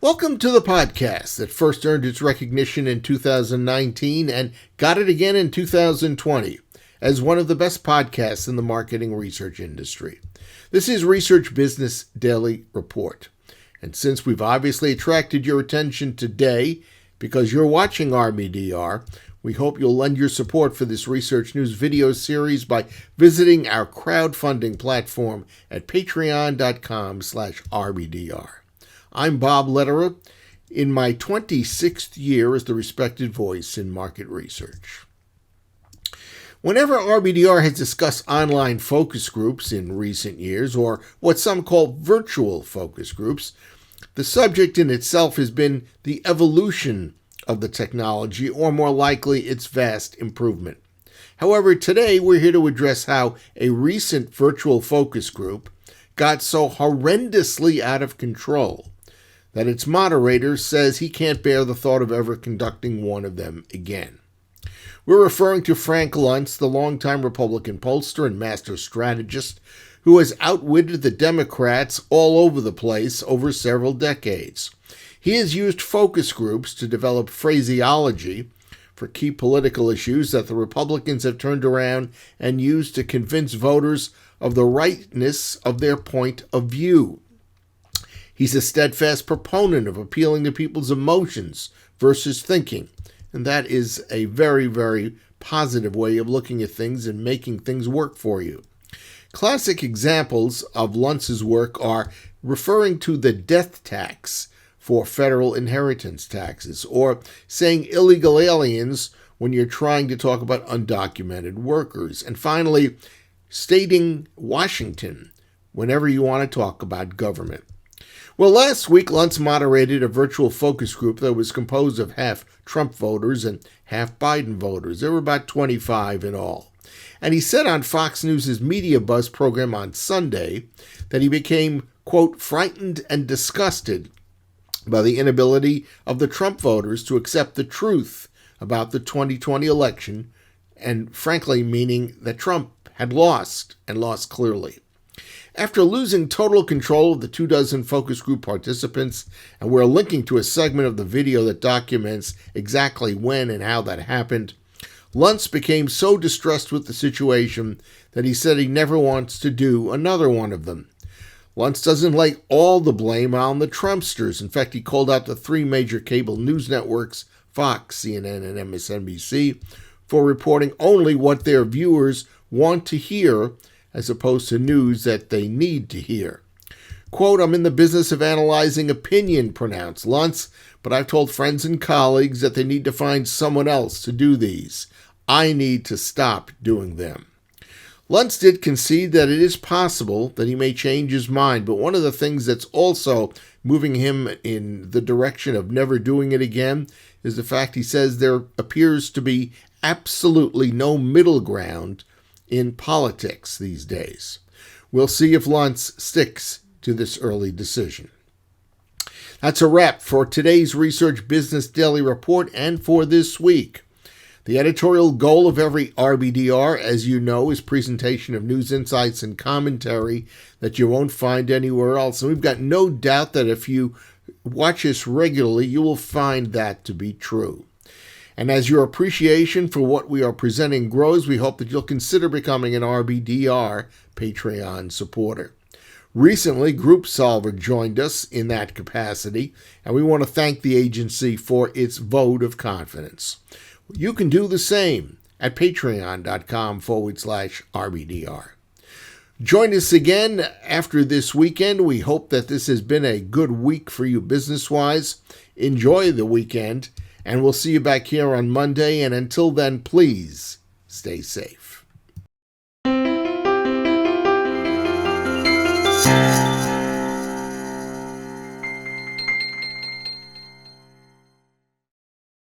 Welcome to the podcast that first earned its recognition in 2019 and got it again in 2020 as one of the best podcasts in the marketing research industry. This is Research Business Daily Report. And since we've obviously attracted your attention today because you're watching RBDR, we hope you'll lend your support for this research news video series by visiting our crowdfunding platform at patreon.com/RBDR. I'm Bob Lederer, in my 26th year as the respected voice in market research. Whenever RBDR has discussed online focus groups in recent years, or what some call virtual focus groups, the subject in itself has been the evolution of the technology, or more likely, its vast improvement. However, today we're here to address how a recent virtual focus group got so horrendously out of control that its moderator says he can't bear the thought of ever conducting one of them again. We're referring to Frank Luntz, the longtime Republican pollster and master strategist who has outwitted the Democrats all over the place over several decades. He has used focus groups to develop phraseology for key political issues that the Republicans have turned around and used to convince voters of the rightness of their point of view. He's a steadfast proponent of appealing to people's emotions versus thinking, and that is a very, very positive way of looking at things and making things work for you. Classic examples of Luntz's work are referring to the death tax for federal inheritance taxes, or saying illegal aliens when you're trying to talk about undocumented workers, and finally, stating Washington whenever you want to talk about government. Well, last week, Luntz moderated a virtual focus group that was composed of half Trump voters and half Biden voters. There were about 25 in all. And he said on Fox News' Media Buzz program on Sunday that he became, quote, frightened and disgusted by the inability of the Trump voters to accept the truth about the 2020 election, and frankly meaning that Trump had lost, and lost clearly. After losing total control of the 24 focus group participants, and we're linking to a segment of the video that documents exactly when and how that happened, Luntz became so distressed with the situation that he said he never wants to do another one of them. Luntz doesn't lay all the blame on the Trumpsters. In fact, he called out the three major cable news networks, Fox, CNN, and MSNBC, for reporting only what their viewers want to hear as opposed to news that they need to hear. Quote, I'm in the business of analyzing opinion, pronounced Luntz, but I've told friends and colleagues that they need to find someone else to do these. I need to stop doing them. Luntz did concede that it is possible that he may change his mind, but one of the things that's also moving him in the direction of never doing it again is the fact he says there appears to be absolutely no middle ground in politics these days. We'll see if Luntz sticks to this early decision. That's a wrap for today's Research Business Daily Report and for this week. The editorial goal of every RBDR, as you know, is presentation of news insights and commentary that you won't find anywhere else. And we've got no doubt that if you watch us regularly, you will find that to be true. And as your appreciation for what we are presenting grows, we hope that you'll consider becoming an RBDR Patreon supporter. Recently, GroupSolver joined us in that capacity, and we want to thank the agency for its vote of confidence. You can do the same at patreon.com/RBDR. Join us again after this weekend. We hope that this has been a good week for you business-wise. Enjoy the weekend. And we'll see you back here on Monday. And until then, please stay safe.